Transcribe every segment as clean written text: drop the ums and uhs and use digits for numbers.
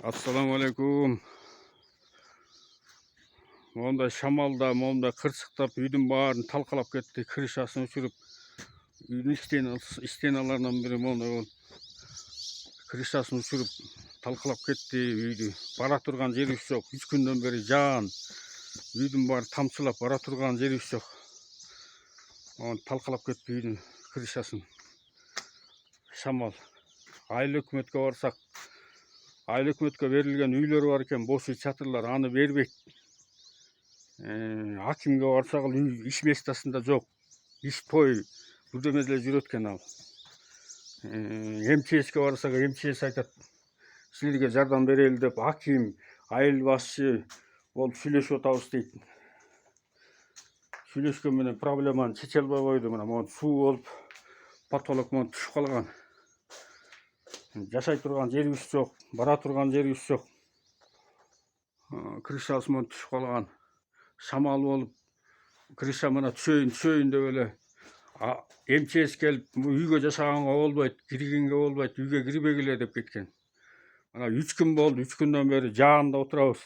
Assalamu alaikum. Monda şamalda, monda kırçıktap үйдүн баарын талкалап кетти. Крышасын учуруп, үйдүн стеналарынан бири монда крышасын учуруп талкалап кетти үйдү. Бара турган жерибиз жок. 3 күндөн бери жаан. Үйдүн баары тамчылап бара турган жерибиз жок. Талкалап кетти үйдүн крышасын. Шамал. Айыл өкмөткө барсак, айыл өкмөткө берилген үйлөр бар экен, бош үй чатырлар, аны бербейт. Акимге барсак үй иш местасында жок. Иш той бирдеме деле жүрөт экен ал. МЧСке барсак, МЧС айтат, силерге жардам берели деп, аким, айыл башчы болуп сүйлөшүп атабыз дейт. Сүйлөшкөн менен проблеманы чече албай койду. Мына могу суу болуп, потолок могу түшүп калган. Жашай турган жерибиз жок, бара турган жерибиз жок. Крышасы могу түшүп калган. Шамал болуп, крыша мына түшөйүн деп эле МЧС келип, үйгө жашаганга болбойт, киргенге болбойт, үйгө кирбегиле деп кеткен. Мына 3 күн болду, 3 күндөн бери жаанда отурабыз.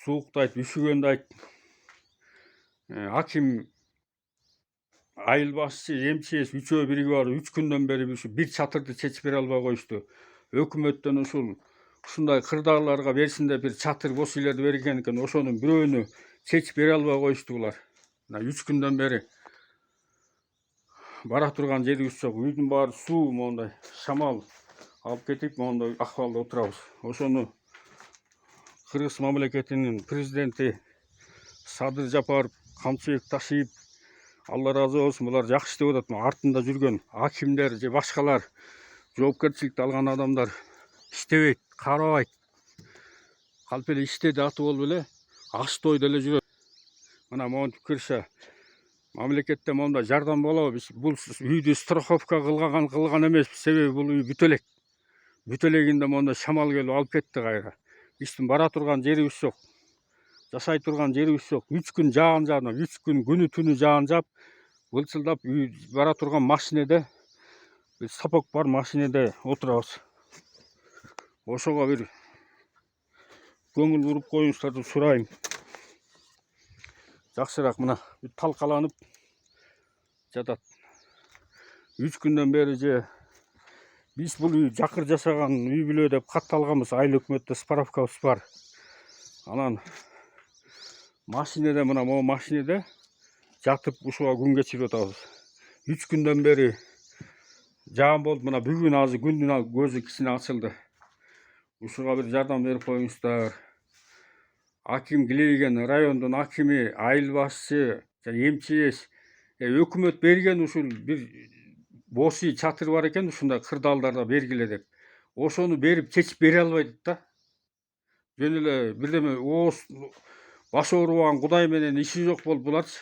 Сууктайт, үшүгөндү айт. Аким, айыл башчы, МЧС үчөө биригип барып 3 күндөн бери бир чатырды чечип бере албай коюшту. Өкмөттөн ушундай кырдааларга берсин деп бир чатыр бош үйлөрдү берген экен, ошонун бирөөнү чечип бере албай коюшту булар. Мына 3 күндөн бери бара турган жерибиз жок. Үйдүн баары суу, мондай шамал алып кетип, мондай акыбалда отурабыз. Ошону Кыргыз мамлекетинин президенти Садыр Жапаров, Камчыбек Ташиев, Алла разы болсун, булар жакшы иштеп атат. Артында жүргөн акимдер же башкалар, жоопкерчиликти алган адамдар иштебейт, карабайт. Калп эле иштеди аты болуп эле, аш тойдо эле жүрөт. Мына монтип крыша мамлекеттен монда жардам болобу? Бул үйдү страховка кылган эмес, себеби бул үй бүтө элек. Бүтө элегинде монда шамал келип алып кетти кайра. Биздин бара турган жерибиз жок. Жашай турган жерибиз жок. 3 күн жаан жаады. 3 күн күнү түнү жаан жаап, былчылдап үй бара турган машинеде, сапок бар машинеде отурабыз. Ошого бир көңүл буруп коюңуздар деп сурайм. Жакшыраак мына талкаланып жатат. 3 күндөн бери же биз бул үй жакыр жашаган үй бүлө деп катталганбыз. Айыл өкмөттө справкабыз бар. Анан машинеде, мына могу машинеде жатып ушуга күн кечирип атабыз. 3 күндөн бери жаан болуп, мына бүгүн азыр күндүн көзү кичине ачылды. Ушуга бир жардам берип коюңуздар. Аким Килейген, райондун акими, айыл башчы, МЧС, өкмөт берген ушул бир бош үй чатыр бар экен, ушундай кырдаалдарда бергиле деп. Ошону берип чечип бере албайт да. Жөн эле бирдеме ооз баш оорубаган кудай менен иши жок болуп буларчы.